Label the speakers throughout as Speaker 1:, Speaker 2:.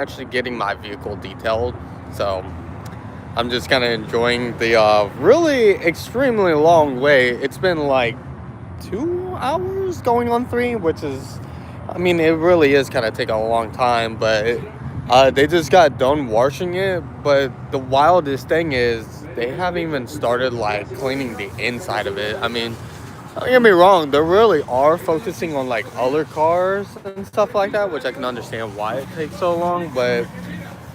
Speaker 1: actually getting my vehicle detailed. So I'm just kind of enjoying the really extremely long wait. It's been like 2 hours going on three, which is, I mean, it really is kind of taking a long time, but they just got done washing it. But the wildest thing is they haven't even started like cleaning the inside of it. I mean, don't get me wrong, they really are focusing on like other cars and stuff like that, which I can understand why it takes so long. But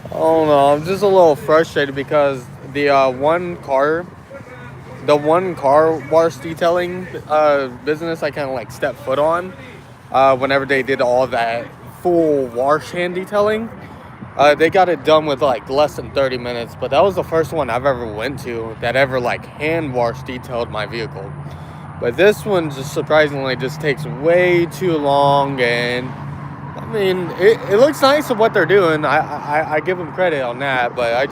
Speaker 1: I don't know, I'm just a little frustrated because the one car wash detailing business I kind of like stepped foot on whenever they did all that full wash hand detailing. They got it done with like less than 30 minutes, but that was the first one I've ever went to that ever like hand wash detailed my vehicle. But this one just surprisingly just takes way too long, and I mean it looks nice of what they're doing. I give them credit on that, but I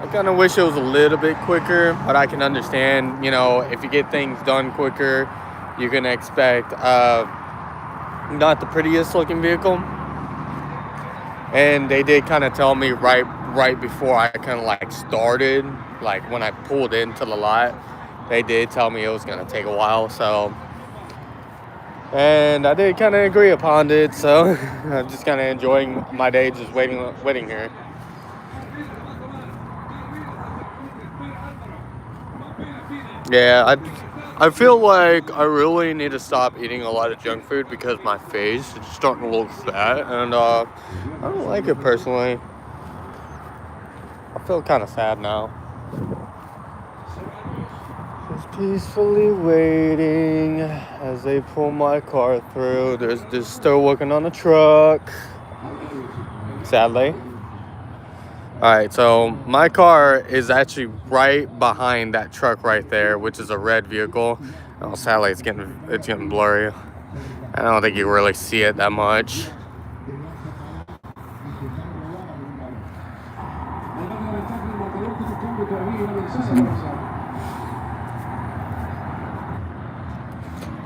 Speaker 1: kind of wish it was a little bit quicker. But I can understand, if you get things done quicker, you can expect not the prettiest looking vehicle. And they did kind of tell me right before I kind of like started, like when I pulled into the lot, they did tell me it was going to take a while. So, and I did kind of agree upon it. So I'm just kind of enjoying my day, just waiting here. Yeah, I feel like I really need to stop eating a lot of junk food because my face is starting to look fat, and I don't like it personally. I feel kind of sad now. Just peacefully waiting as they pull my car through. They're still working on the truck, sadly. Alright, so my car is actually right behind that truck right there, which is a red vehicle. Oh, sadly, it's getting blurry. I don't think you can really see it that much.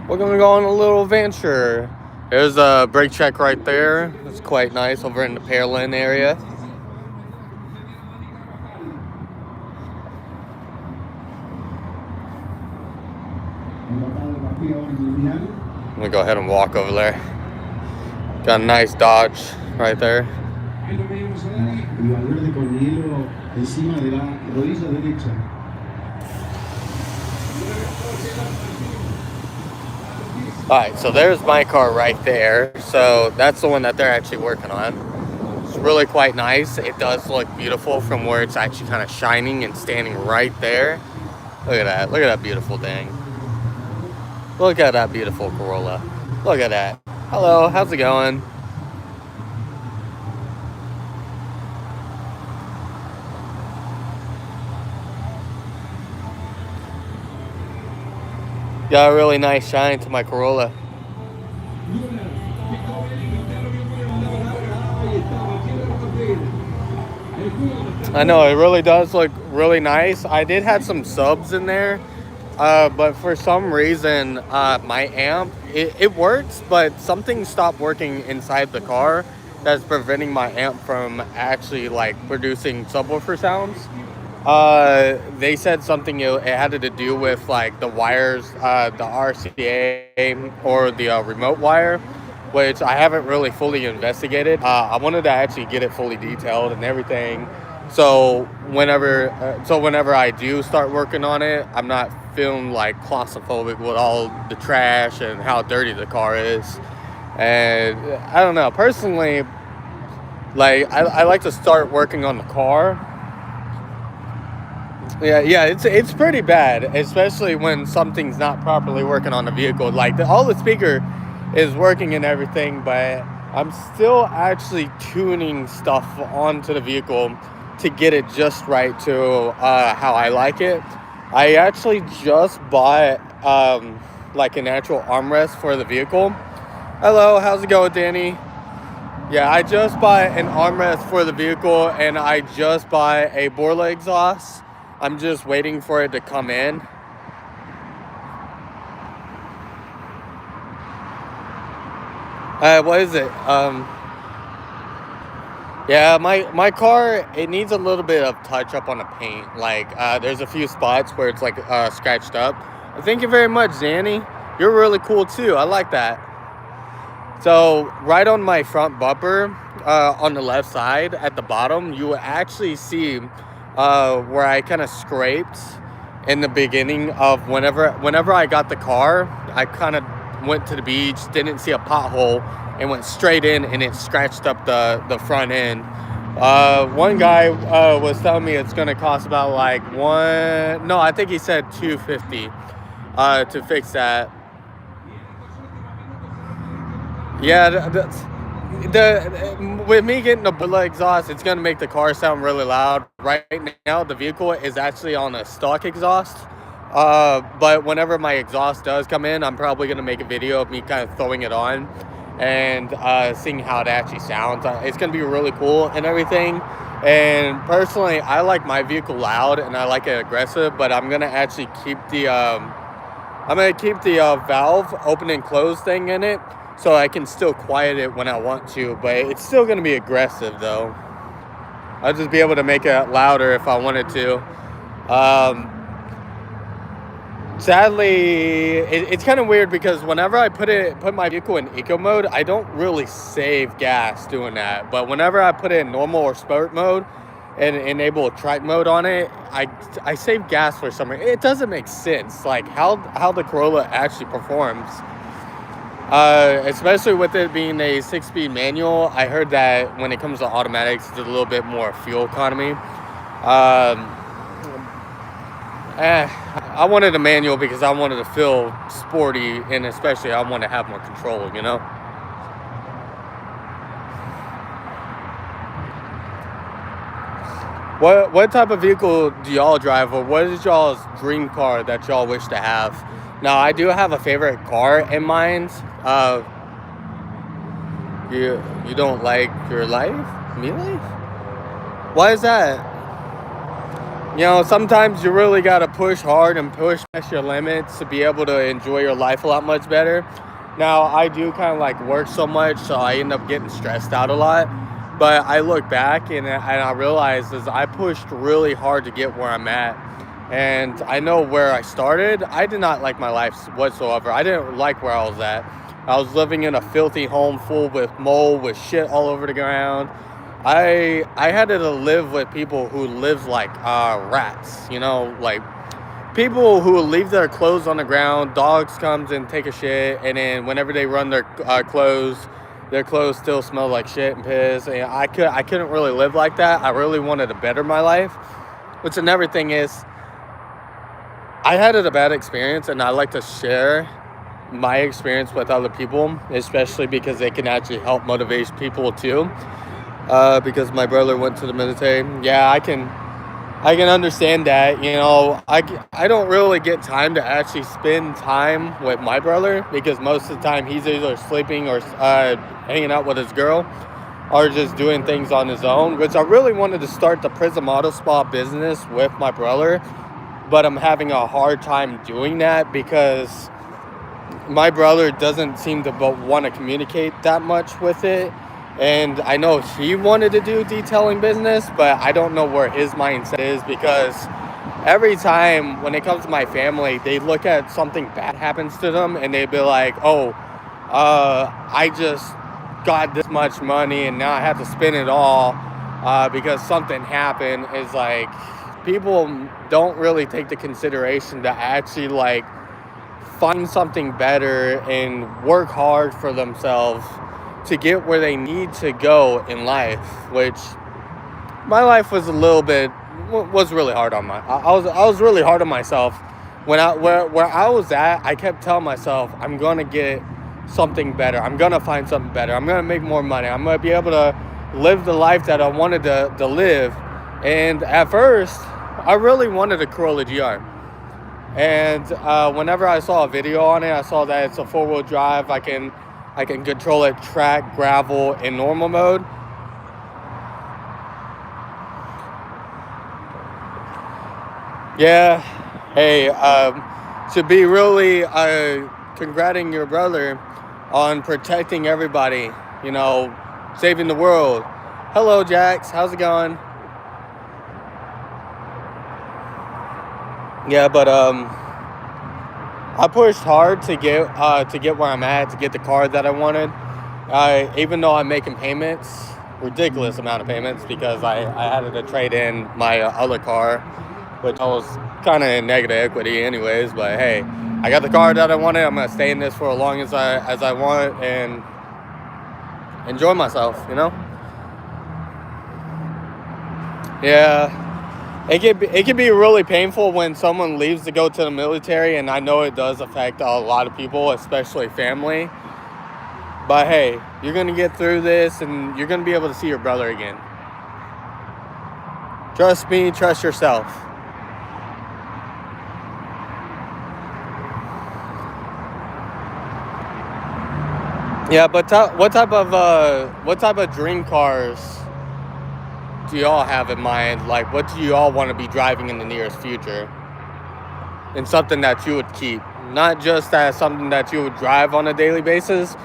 Speaker 1: We're gonna go on a little venture. There's a brake check right there. It's quite nice over in the Pearland area. I'm gonna go ahead and walk over there. Got a nice Dodge right there. Alright, so there's my car right there. So that's the one that they're actually working on. It's really quite nice. It does look beautiful from where it's actually kind of shining and standing right there. Look at that. Look at that beautiful thing. Look at that beautiful Corolla. Look at that. Hello, how's it going? Got a really nice shine to my Corolla. I know, it really does look really nice. I did have some subs in there, but for some reason, my amp, it works, but something stopped working inside the car that's preventing my amp from actually like producing subwoofer sounds. They said something, it had to do with like the wires, the RCA or the remote wire, which I haven't really fully investigated. I wanted to actually get it fully detailed and everything. So whenever I do start working on it, I'm not feeling like claustrophobic with all the trash and how dirty the car is. And I don't know, personally, like I like to start working on the car. Yeah, it's pretty bad, especially when something's not properly working on the vehicle. Like all the speaker is working and everything, but I'm still actually tuning stuff onto the vehicle to get it just right to how I like it. I actually just bought like an actual armrest for the vehicle. Hello, how's it going, Danny? Yeah, I just bought an armrest for the vehicle, and I just bought a Borla exhaust. I'm just waiting for it to come in. What is it? Yeah, my car, it needs a little bit of touch up on the paint. Like there's a few spots where it's like scratched up. Thank you very much, Zanny. You're really cool too. I like that. So right on my front bumper, on the left side at the bottom, you will actually see where I kind of scraped in the beginning of whenever I got the car. I kind of went to the beach, didn't see a pothole, and went straight in, and it scratched up the front end. One guy was telling me it's gonna cost about like one. No, I think he said 250 to fix that. Yeah, with me getting the Billa exhaust, it's gonna make the car sound really loud. Right now, the vehicle is actually on a stock exhaust. But whenever my exhaust does come in, I'm probably gonna make a video of me kind of throwing it on and seeing how it actually sounds. It's gonna be really cool and everything. And personally, I like my vehicle loud and I like it aggressive. But I'm gonna actually keep the valve open and close thing in it, so I can still quiet it when I want to, but it's still going to be aggressive though. I'll just be able to make it louder if I wanted to. Sadly, it's kind of weird because whenever I put my vehicle in eco mode, I don't really save gas doing that. But whenever I put it in normal or sport mode and enable track mode on it, I save gas for some reason. It doesn't make sense, like how the Corolla actually performs. Especially with it being a 6-speed manual, I heard that when it comes to automatics, it's a little bit more fuel economy. I wanted a manual because I wanted to feel sporty, and especially I want to have more control, you know? What type of vehicle do y'all drive, or what is y'all's dream car that y'all wish to have? Now, I do have a favorite car in mind. You don't like your life? Me life? Why is that? You know, sometimes you really got to push hard and push past your limits to be able to enjoy your life a lot much better. Now, I do kind of like work so much, so I end up getting stressed out a lot. But I look back and I realize is I pushed really hard to get where I'm at. And I know where I started. I did not like my life whatsoever. I didn't like where I was at. I was living in a filthy home full with mold, with shit all over the ground. I had to live with people who live like rats, you know, like people who leave their clothes on the ground. Dogs comes and take a shit, and then whenever they run their clothes still smell like shit and piss. And I couldn't really live like that. I really wanted to better my life. Which another thing is, I had a bad experience, and I like to share my experience with other people, especially because they can actually help motivate people too. Because my brother went to the military. Yeah, I can understand that. You know, I don't really get time to actually spend time with my brother because most of the time he's either sleeping or hanging out with his girl or just doing things on his own, which I really wanted to start the Prism Auto Spa business with my brother, but I'm having a hard time doing that because my brother doesn't seem to want to communicate that much with it. And I know he wanted to do detailing business, but I don't know where his mindset is because every time when it comes to my family, they look at something bad happens to them and they'd be like, oh, I just got this much money and now I have to spend it all because something happened. Is like people don't really take the consideration to actually like find something better and work hard for themselves to get where they need to go in life. Which my life was really hard on I was really hard on myself when where I was at. I kept telling myself I'm gonna get something better, I'm gonna find something better, I'm gonna make more money, I'm gonna be able to live the life that I wanted to live. And at first I really wanted a Corolla GR. And whenever I saw a video on it, I saw that it's a 4-wheel drive. I can control it track, gravel, in normal mode. Yeah. Hey, to be really congrats your brother on protecting everybody, you know, saving the world. Hello, Jax. How's it going? Yeah, but I pushed hard to get where I'm at, to get the car that I wanted. Even though I'm making payments, ridiculous amount of payments, because I had to trade in my other car, which I was kind of in negative equity anyways. But hey, I got the car that I wanted. I'm gonna stay in this for as long as I want and enjoy myself. Yeah. It can be really painful when someone leaves to go to the military, and I know it does affect a lot of people, especially family. But hey, you're gonna get through this, and you're gonna be able to see your brother again. Trust me, trust yourself. Yeah, but what type of dream cars do y'all have in mind? Like, what do you all want to be driving in the nearest future? And something that you would keep, not just as something that you would drive on a daily basis,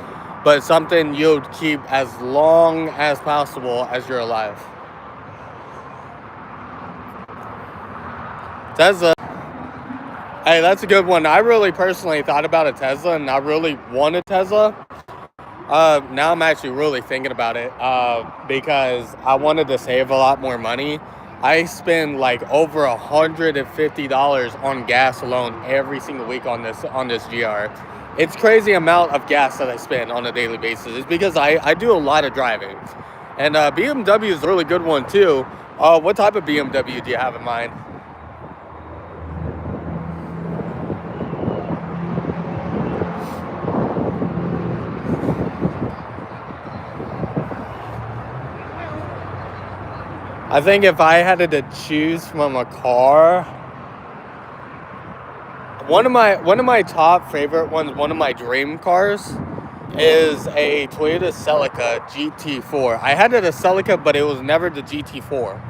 Speaker 1: but something you'd keep as long as possible as you're alive. Tesla. Hey, that's a good one. I really personally thought about a Tesla, and I really want a Tesla. Now I'm actually really thinking about it because I wanted to save a lot more money. I spend like over $150 on gas alone every single week on this GR. It's crazy amount of gas that I spend on a daily basis. It's because I do a lot of driving, and BMW is a really good one too. What type of BMW do you have in mind? I think if I had to choose from a car, one of my top favorite ones, one of my dream cars, is a Toyota Celica GT4. I had a Celica, but it was never the GT4.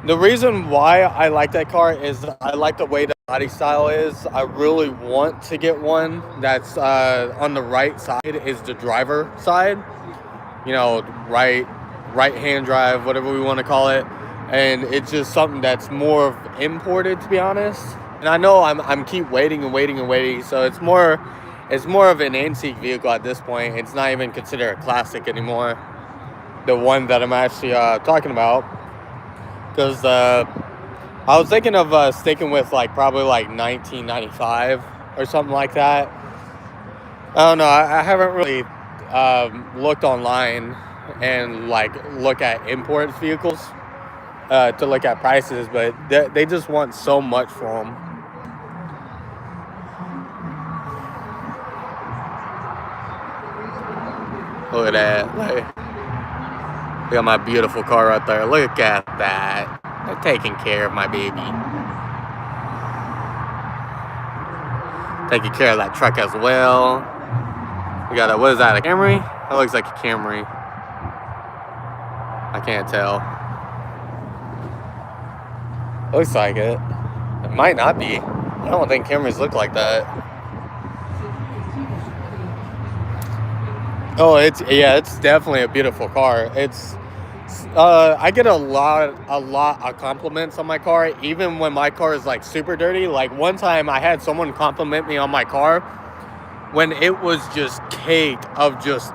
Speaker 1: The reason why I like that car is I like the way the body style is. I really want to get one that's on the right side is the driver side. Right hand drive, whatever we want to call it. And it's just something that's more imported, to be honest. And I know I'm keep waiting and waiting and waiting. So it's more of an antique vehicle at this point. It's not even considered a classic anymore. The one that I'm actually talking about. Because I was thinking of sticking with probably 1995 or something like that. I don't know. I haven't really looked online and look at import vehicles to look at prices, but they just want so much for them. Look at that. We got my beautiful car right there. Look at that. They're taking care of my baby. Taking care of that truck as well. We got what is that, a Camry? That looks like a Camry. I can't tell. Looks like it. It might not be. I don't think Camrys look like that. Oh, it's definitely a beautiful car. I get a lot of compliments on my car, even when my car is super dirty. Like one time I had someone compliment me on my car when it was just caked of just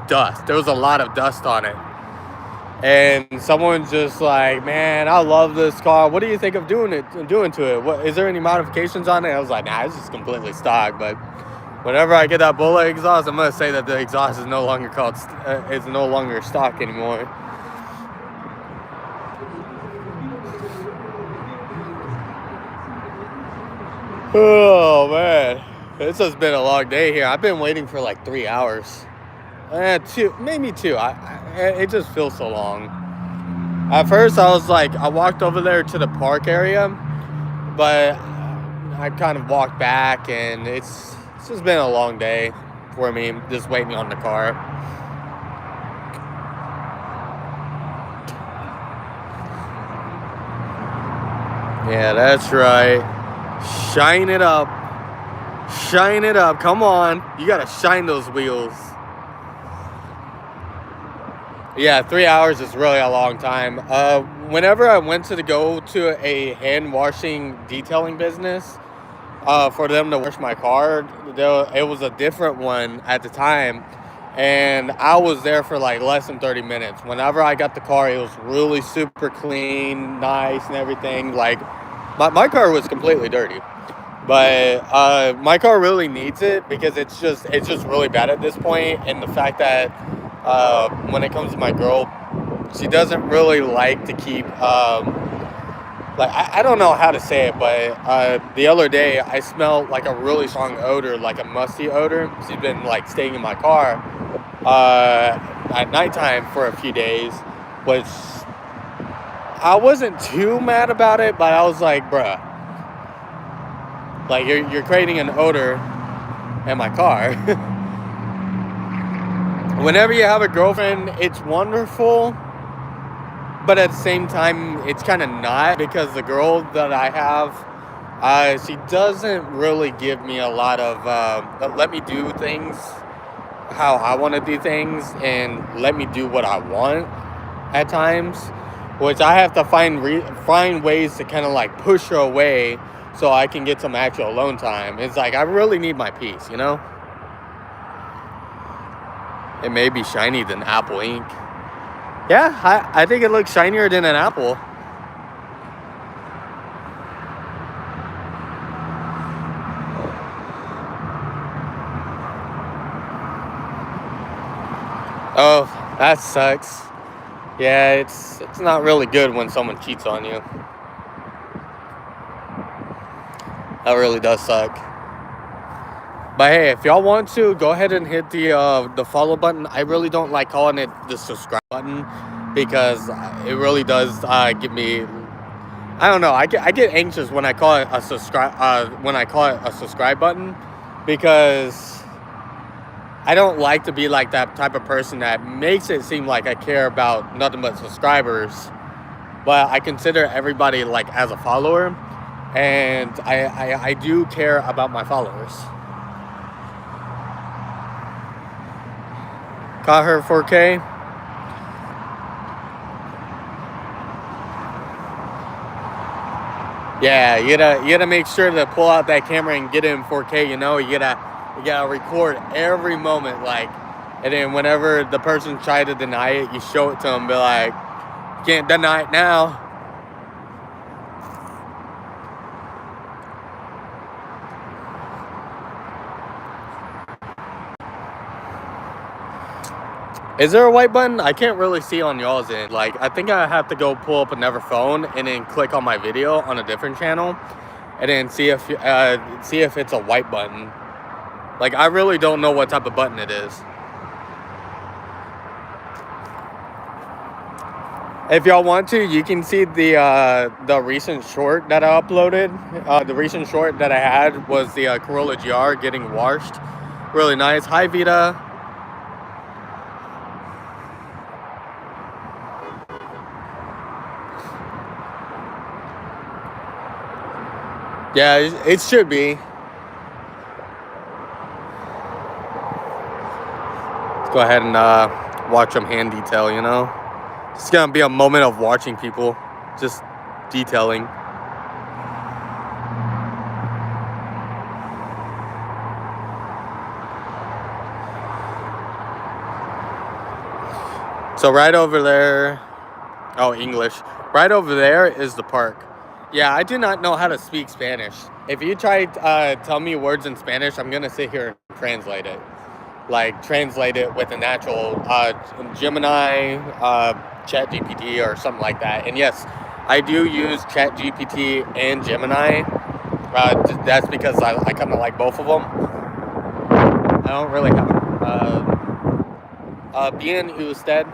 Speaker 1: dust. There was a lot of dust on it. And someone's just like, man, I love this car. What do you think of doing to it? What is there any modifications on it? I was like, nah, it's just completely stock. But whenever I get that bullet exhaust, I'm gonna say that the exhaust is no longer stock anymore. Oh man, this has been a long day here. I've been waiting for 3 hours. Maybe two. It just feels so long. At first, I walked over there to the park area, but I kind of walked back, and it's just been a long day for me, just waiting on the car. Yeah, that's right. Shine it up. Shine it up. Come on. You gotta shine those wheels. Yeah, 3 hours is really a long time. Whenever I went to go to a hand washing detailing business, for them to wash my car, it was a different one at the time, and I was there for like less than 30 minutes. Whenever I got the car, it was really super clean, nice, and everything. Like my car was completely dirty, but my car really needs it because it's just really bad at this point. And the fact that when it comes to my girl, she doesn't really like to keep like I don't know how to say it, but the other day I smelled like a really strong odor, like a musty odor. She's been like staying in my car at nighttime for a few days, which I wasn't too mad about it, but I was like, bruh, like you're creating an odor in my car. Whenever you have a girlfriend, it's wonderful, but at the same time, it's kind of not, because the girl that I have, she doesn't really give me a lot of let me do things how I want to do things and let me do what I want at times, which I have to find ways to kind of like push her away so I can get some actual alone time. It's like I really need my peace, you know? It may be shiny than Apple ink. Yeah, I think it looks shinier than an apple. Oh, that sucks. Yeah, it's not really good when someone cheats on you. That really does suck. But hey, if y'all want to, go ahead and hit the follow button. I really don't like calling it the subscribe button because it really does give me. I don't know. I get anxious when I call it a subscribe button, because I don't like to be like that type of person that makes it seem like I care about nothing but subscribers. But I consider everybody like as a follower, and I do care about my followers. Caught her 4K. Yeah, you gotta make sure to pull out that camera and get it in 4K. You know, you gotta record every moment, like, and then whenever the person tries to deny it, you show it to them, be like, you can't deny it now. Is there a white button? I can't really see on y'all's end. Like, I think I have to go pull up another phone and then click on my video on a different channel, and then see if it's a white button. Like, I really don't know what type of button it is. If y'all want to, you can see the recent short that I uploaded. The recent short that I had was the Corolla GR getting washed. Really nice. Hi, Vita. Yeah, it should be. Let's go ahead and watch them hand detail, you know? It's gonna be a moment of watching people just detailing. So right over there, oh, English. Right over there is the park. Yeah, I do not know how to speak Spanish. If you try tell me words in Spanish, I'm gonna sit here and translate it. Like, translate it with an actual Gemini, ChatGPT or something like that. And yes, I do use ChatGPT and Gemini. That's because I kind of like both of them. I don't really have bien usted.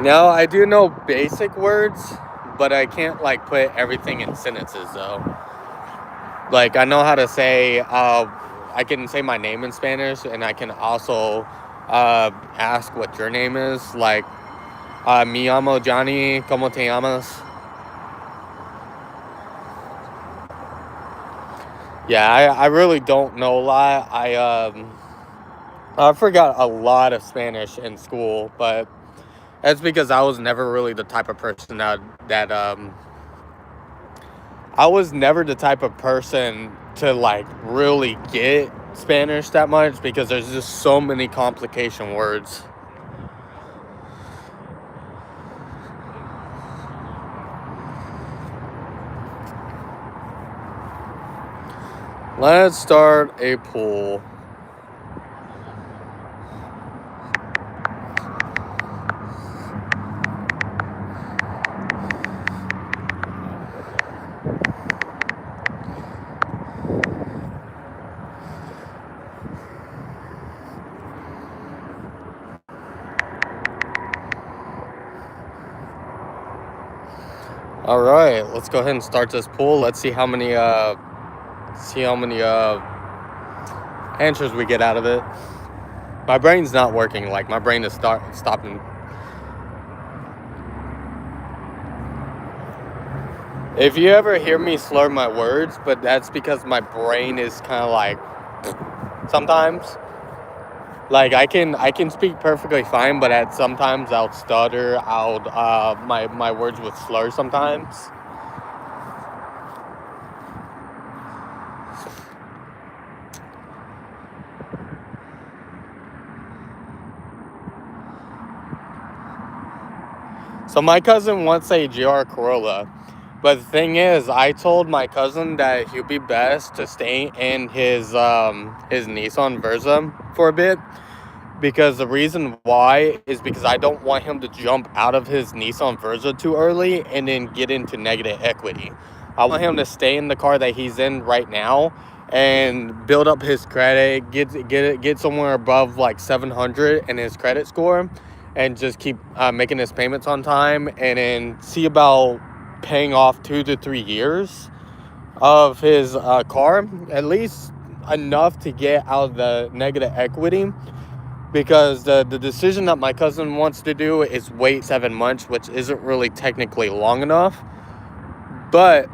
Speaker 1: No, I do know basic words, but I can't like put everything in sentences though. Like, I know how to say, I can say my name in Spanish, and I can also ask what your name is. Like, Me llamo Johnny, ¿cómo te llamas? Yeah, I really don't know a lot. I forgot a lot of Spanish in school, but that's because I was never really the type of person that I was never the type of person to like really get Spanish that much because there's just so many complication words. Let's start a pool. All right, let's go ahead and start this pool. Let's see how many answers we get out of it. My brain's not working. Like my brain is stopping. If you ever hear me slur my words, but that's because my brain is kind of like sometimes. Like I can speak perfectly fine, but at sometimes I'll stutter. My words would slur sometimes. So my cousin wants a GR Corolla, but the thing is, I told my cousin that he'd be best to stay in his Nissan Versa for a bit. Because the reason why is because I don't want him to jump out of his Nissan Versa too early and then get into negative equity. I want him to stay in the car that he's in right now and build up his credit, get somewhere above like 700 in his credit score, and just keep making his payments on time, and then see about paying off 2 to 3 years of his car, at least enough to get out of the negative equity. Because the decision that my cousin wants to do is wait 7 months, which isn't really technically long enough. But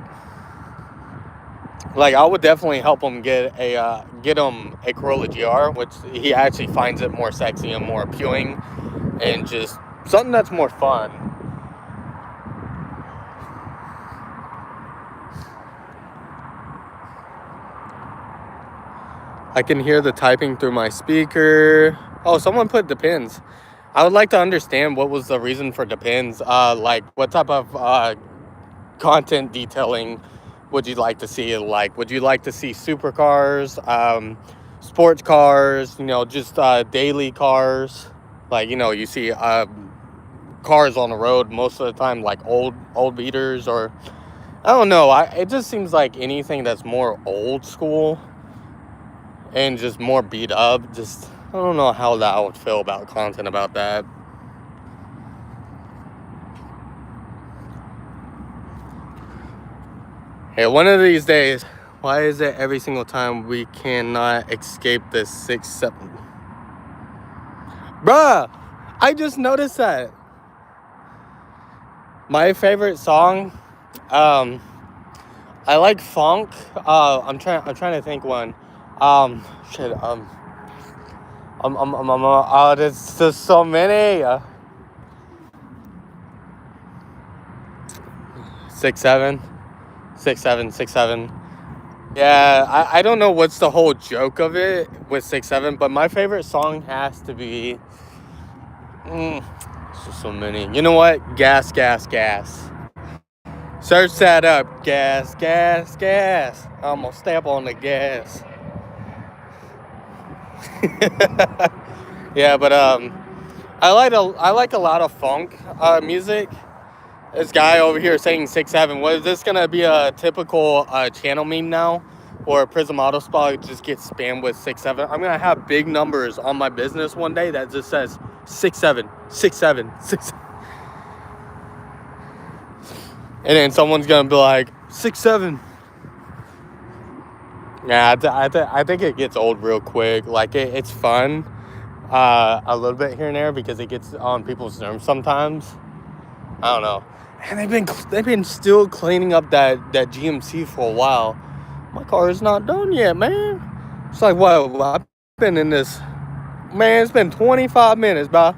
Speaker 1: like I would definitely help him get him a Corolla GR, which he actually finds it more sexy and more appealing, and just something that's more fun. I can hear the typing through my speaker. Oh, someone put depends. I would like to understand what was the reason for depends. Like what type of content detailing would you like to see? Like, would you like to see supercars, sports cars, just daily cars? Like, you see cars on the road most of the time, like old beaters, or I don't know. It just seems like anything that's more old school and just more beat up, just I don't know how that I would feel about content about that. Hey, one of these days, why is it every single time we cannot escape this 6-7? Bruh, I just noticed that. My favorite song, I like funk. I'm trying to think one. There's just so many. 6-7. 6-7. Yeah, I don't know what's the whole joke of it with 6-7, but my favorite song has to be. It's just so many. You know what? Gas. Search that up. Gas. I'm gonna step on the gas. Yeah, but I like a lot of funk music. This guy over here saying 6-7. What is this gonna be a typical channel meme now, or Prism Auto Spa just gets spammed with 6-7? I'm gonna have big numbers on my business one day that just says 6-7. And then someone's gonna be like 6-7. Yeah, I think it gets old real quick. Like it's fun, a little bit here and there because it gets on people's nerves sometimes. I don't know. And they've been still cleaning up that GMC for a while. My car is not done yet, man. It's like, well, I've been in this, man, it's been 25 minutes, bro.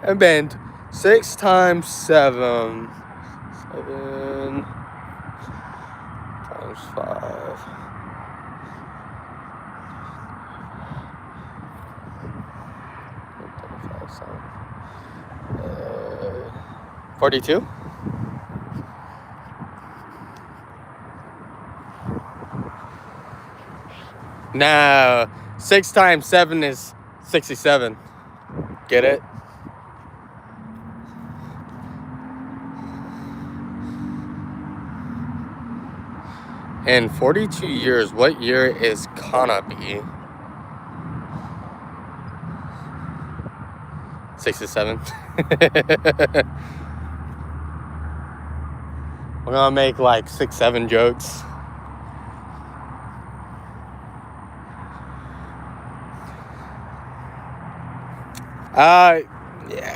Speaker 1: It's been 6 times 7. 7 times 5. 42? No, 6 times 7 is 67. Get it? In 42 years, what year is gonna be? 67. We're gonna make like 6, 7 jokes.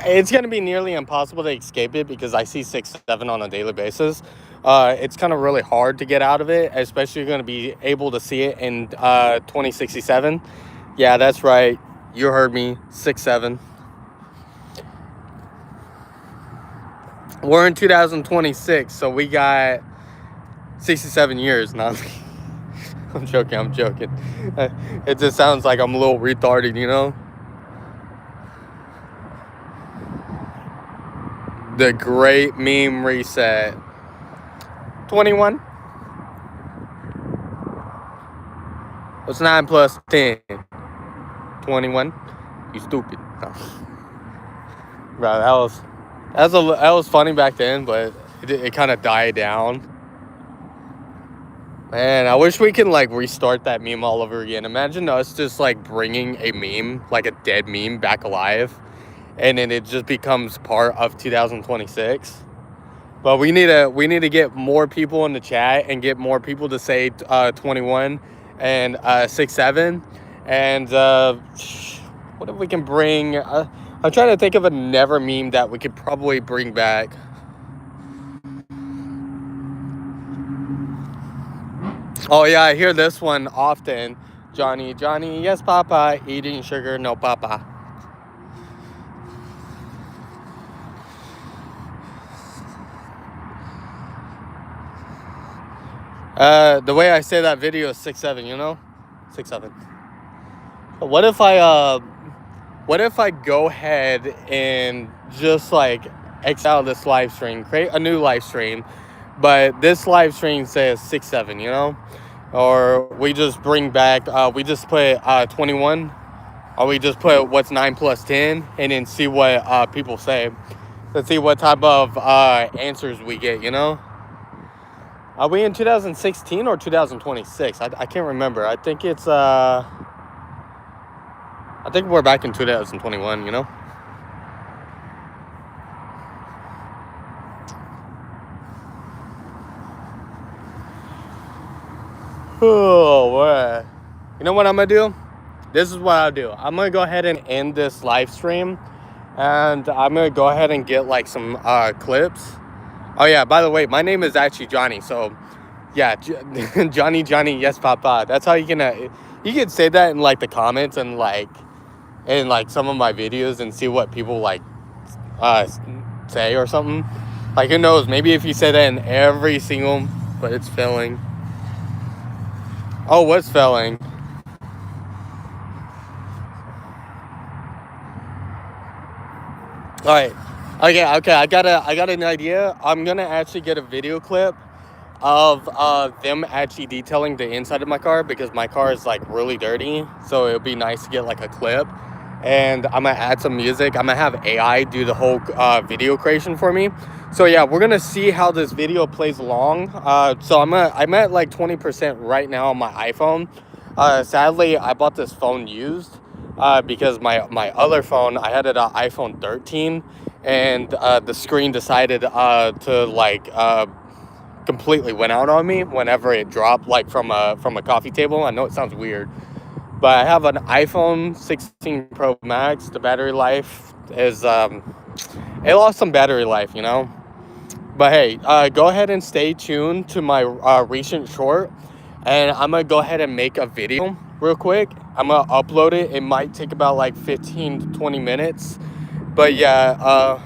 Speaker 1: It's gonna be nearly impossible to escape it because I see 6, 7 on a daily basis. It's kind of really hard to get out of it, especially you're gonna be able to see it in 2067. Yeah, that's right. You heard me. 6, 7. We're in 2026, so we got 67 years now. I'm joking. It just sounds like I'm a little retarded, you know? The great meme reset. 21. What's 9 plus 10? 21. You stupid. No. Bro, that was funny back then, but it kind of died down. Man, I wish we can like restart that meme all over again. Imagine us just like bringing a meme, like a dead meme, back alive, and then it just becomes part of 2026. But we need to get more people in the chat and get more people to say 21 and 6, 7, and what if we can bring? I'm trying to think of a never meme that we could probably bring back. Oh yeah, I hear this one often. Johnny, yes papa, eating sugar, no papa. The way I say that video is 6, 7, you know? 6, 7. What if I go ahead and just like X out this live stream, create a new live stream, but this live stream says 6, 7, you know? Or we just bring back, we just put 21, or we just put what's 9 plus 10, and then see what people say. Let's see what type of answers we get, you know? Are we in 2016 or 2026? I can't remember. I think it's, I think we're back in 2021, you know? Oh, man. You know what I'm going to do? This is what I'll do. I'm going to go ahead and end this live stream. And I'm going to go ahead and get like some clips. Oh, yeah. By the way, my name is actually Johnny. So, yeah. Johnny, yes, papa. That's how you can say that in like the comments and like some of my videos and see what people like say or something. Like, who knows? Maybe if you say that in every single, but it's failing. Oh, what's failing? All right. Okay. I got an idea. I'm gonna actually get a video clip of them actually detailing the inside of my car because my car is like really dirty. So it would be nice to get like a clip. And I'm gonna add some music. I'm gonna have AI do the whole video creation for me. So yeah, we're gonna see how this video plays along. So I'm at like 20% right now on my iPhone. Sadly, I bought this phone used because my other phone, I had it an iPhone 13, and the screen decided to like completely went out on me whenever it dropped like from a coffee table. I know it sounds weird. But I have an iPhone 16 Pro Max. The battery life is it lost some battery life, you know. But hey, go ahead and stay tuned to my recent short, and I'm gonna go ahead and make a video real quick. I'm gonna upload it. It might take about like 15 to 20 minutes, but yeah,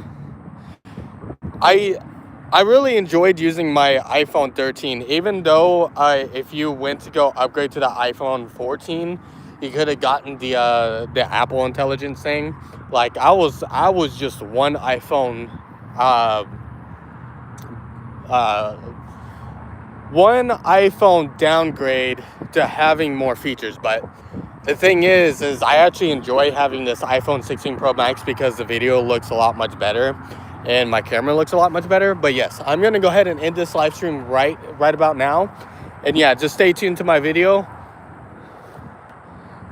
Speaker 1: I really enjoyed using my iPhone 13, even though if you went to go upgrade to the iPhone 14, you could have gotten the Apple Intelligence thing. Like I was just one iPhone uh, downgrade to having more features. But the thing is I actually enjoy having this iPhone 16 Pro Max because the video looks a lot much better and my camera looks a lot much better. But yes, I'm gonna go ahead and end this live stream right about now. And yeah, just stay tuned to my video.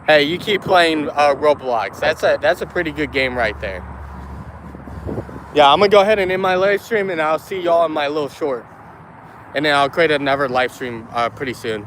Speaker 1: Hey, you keep playing Roblox. That's a pretty good game right there. Yeah, I'm gonna go ahead and end my live stream, and I'll see y'all in my little short. And then I'll create another live stream pretty soon.